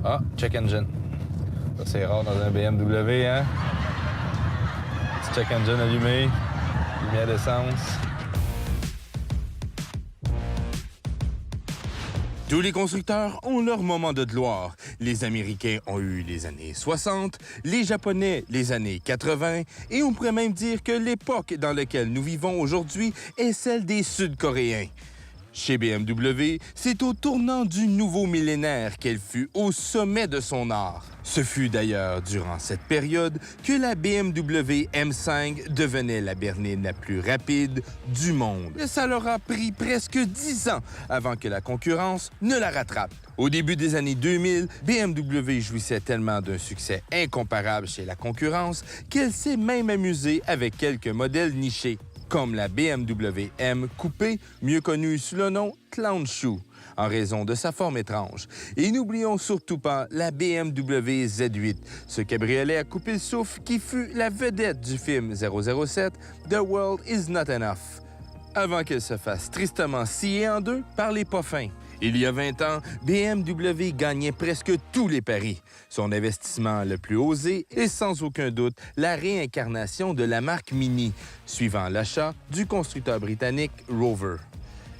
Ah, check engine. Ça, c'est rare dans un BMW, hein? Petit check engine allumé, lumière d'essence. Tous les constructeurs ont leur moment de gloire. Les Américains ont eu les années 60, les Japonais les années 80, et on pourrait même dire que l'époque dans laquelle nous vivons aujourd'hui est celle des Sud-Coréens. Chez BMW, c'est au tournant du nouveau millénaire qu'elle fut au sommet de son art. Ce fut d'ailleurs durant cette période que la BMW M5 devenait la berline la plus rapide du monde. Et ça leur a pris presque 10 ans avant que la concurrence ne la rattrape. Au début des années 2000, BMW jouissait tellement d'un succès incomparable chez la concurrence qu'elle s'est même amusée avec quelques modèles nichés, comme la BMW M coupée, mieux connue sous le nom Clown Shoe, en raison de sa forme étrange. Et n'oublions surtout pas la BMW Z8, ce cabriolet à couper le souffle qui fut la vedette du film 007 The World Is Not Enough, avant qu'elle se fasse tristement scier en deux par les pas fins. Il y a 20 ans, BMW gagnait presque tous les paris. Son investissement le plus osé est sans aucun doute la réincarnation de la marque Mini, suivant l'achat du constructeur britannique Rover.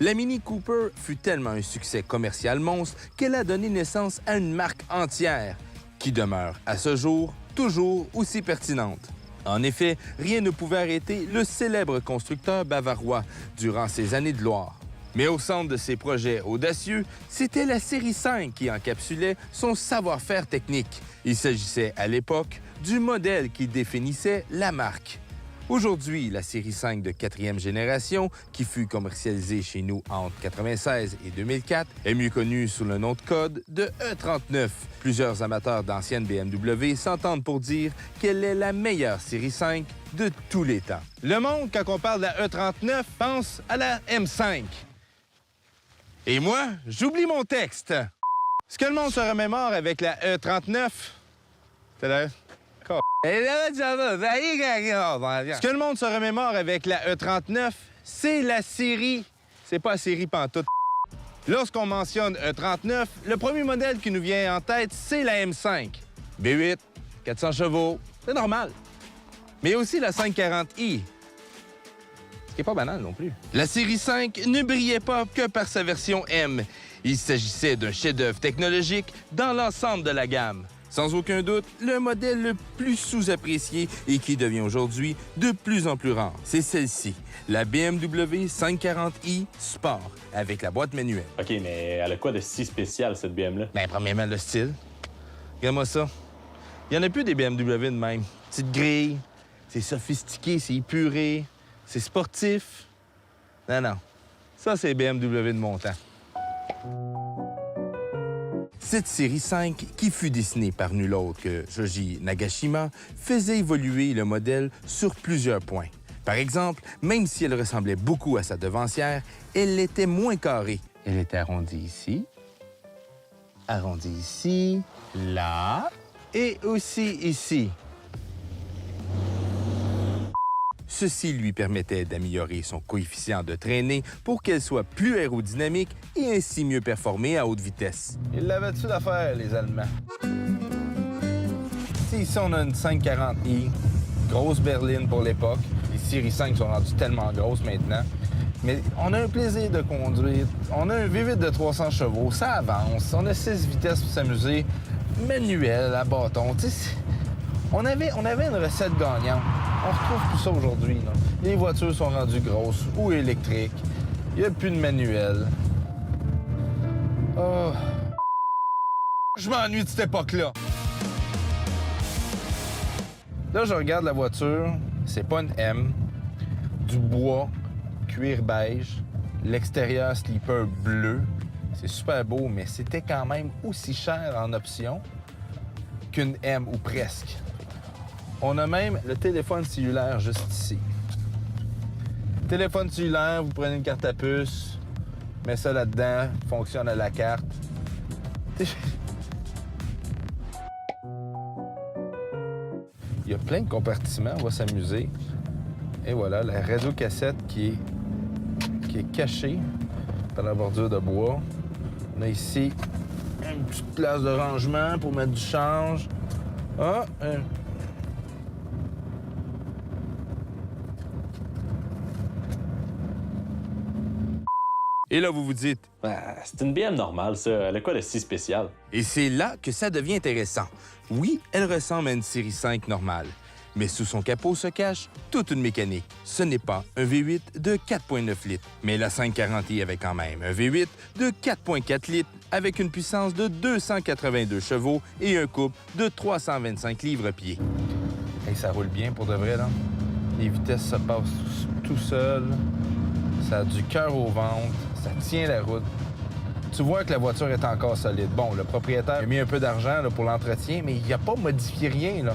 La Mini Cooper fut tellement un succès commercial monstre qu'elle a donné naissance à une marque entière, qui demeure à ce jour toujours aussi pertinente. En effet, rien ne pouvait arrêter le célèbre constructeur bavarois durant ses années de gloire. Mais au centre de ses projets audacieux, c'était la série 5 qui encapsulait son savoir-faire technique. Il s'agissait à l'époque du modèle qui définissait la marque. Aujourd'hui, la série 5 de 4e génération, qui fut commercialisée chez nous entre 1996 et 2004, est mieux connue sous le nom de code de E39. Plusieurs amateurs d'anciennes BMW s'entendent pour dire qu'elle est la meilleure série 5 de tous les temps. Le monde, quand on parle de la E39, pense à la M5. Et moi, j'oublie mon texte. Ce que le monde se remémore avec la E39, c'est la... Ce que le monde se remémore avec la E39, c'est la série... C'est pas la série pantoute. Lorsqu'on mentionne E39, le premier modèle qui nous vient en tête, c'est la M5. V8, 400 chevaux, c'est normal. Mais aussi la 540i. Ce qui n'est pas banal non plus. La série 5 ne brillait pas que par sa version M. Il s'agissait d'un chef-d'œuvre technologique dans l'ensemble de la gamme. Sans aucun doute, le modèle le plus sous-apprécié et qui devient aujourd'hui de plus en plus rare, c'est celle-ci, la BMW 540i Sport, avec la boîte manuelle. OK, mais elle a quoi de si spécial, cette BM-là? Bien, premièrement, le style. Regarde-moi ça. Il n'y en a plus des BMW de même. Petite grille, c'est sophistiqué, c'est épuré. C'est sportif. Non. Ça, c'est BMW de mon temps. Cette série 5, qui fut dessinée par nul autre que Shoji Nagashima, faisait évoluer le modèle sur plusieurs points. Par exemple, même si elle ressemblait beaucoup à sa devancière, elle était moins carrée. Elle était arrondie ici, là, et aussi ici. Ceci lui permettait d'améliorer son coefficient de traînée pour qu'elle soit plus aérodynamique et ainsi mieux performer à haute vitesse. Ils l'avaient-tu d'affaire, les Allemands? Ici, on a une 540i, grosse berline pour l'époque. Les séries 5 sont rendues tellement grosses maintenant. Mais on a un plaisir de conduire. On a un V8 de 300 chevaux, ça avance. On a 6 vitesses pour s'amuser, manuel, à bâton. On avait une recette gagnante. On retrouve tout ça aujourd'hui. Les voitures sont rendues grosses ou électriques. Il n'y a plus de manuel. Oh. Je m'ennuie de cette époque-là. Là, je regarde la voiture. C'est pas une M. Du bois, cuir beige, l'extérieur sleeper bleu. C'est super beau, mais c'était quand même aussi cher en option qu'une M ou presque. On a même le téléphone cellulaire juste ici. Téléphone cellulaire, vous prenez une carte à puce, mettez ça là-dedans, fonctionne à la carte. Il y a plein de compartiments, on va s'amuser. Et voilà, la radio-cassette qui est cachée par la bordure de bois. On a ici une petite place de rangement pour mettre du change. Ah! Et là, vous vous dites, C'est une BM normale, ça. Elle a quoi de si spécial? et c'est là que ça devient intéressant. Oui, elle ressemble à une série 5 normale, mais sous son capot se cache toute une mécanique. Ce n'est pas un V8 de 4,9 litres, mais la 540i avait quand même un V8 de 4,4 litres avec une puissance de 282 chevaux et un couple de 325 livres-pieds. Hey, ça roule bien pour de vrai, là. Les vitesses se passent tout seul. Ça a du cœur au ventre. Ça tient la route. Tu vois que la voiture est encore solide. Bon, le propriétaire a mis un peu d'argent là, pour l'entretien, mais il n'a pas modifié rien, là.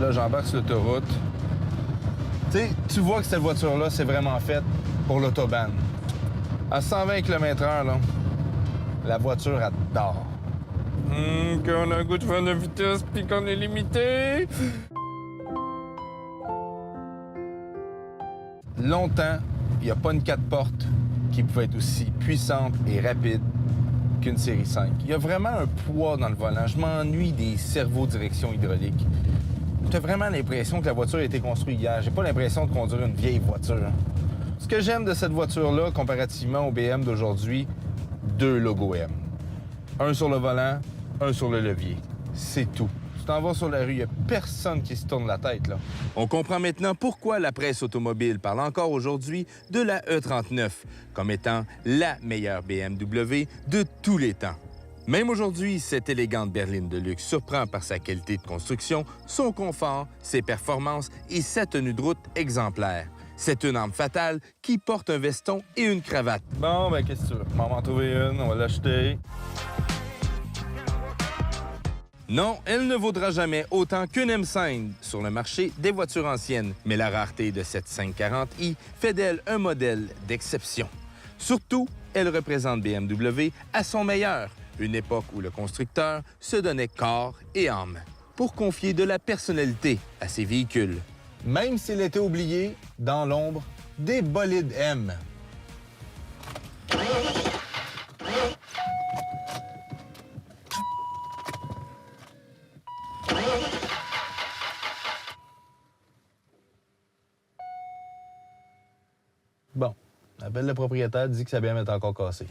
Là, j'embarque sur l'autoroute. Tu sais, tu vois que cette voiture-là, c'est vraiment faite pour l'autobahn. À 120 km/h, là, la voiture, elle dort. Qu'on a un goût de faire de vitesse puis qu'on est limité. Longtemps, il n'y a pas une 4 portes qui pouvait être aussi puissante et rapide qu'une série 5. Il y a vraiment un poids dans le volant. Je m'ennuie des cerveaux direction hydraulique. J'ai vraiment l'impression que la voiture a été construite hier. J'ai pas l'impression de conduire une vieille voiture. Ce que j'aime de cette voiture-là, comparativement au BM d'aujourd'hui, 2 logos M. Un sur le volant, un sur le levier. C'est tout. Tu t'en vas sur la rue, il n'y a personne qui se tourne la tête, là. On comprend maintenant pourquoi la presse automobile parle encore aujourd'hui de la E39 comme étant la meilleure BMW de tous les temps. Même aujourd'hui, cette élégante berline de luxe surprend par sa qualité de construction, son confort, ses performances et sa tenue de route exemplaire. C'est une arme fatale qui porte un veston et une cravate. Bon, ben qu'est-ce que tu veux? On va en trouver une, on va l'acheter. Non, elle ne vaudra jamais autant qu'une M5 sur le marché des voitures anciennes, mais la rareté de cette 540i fait d'elle un modèle d'exception. Surtout, elle représente BMW à son meilleur, une époque où le constructeur se donnait corps et âme pour confier de la personnalité à ses véhicules. Même s'il était oublié dans l'ombre des bolides M. Bon, appelle le propriétaire, dit que sa BM est encore cassée.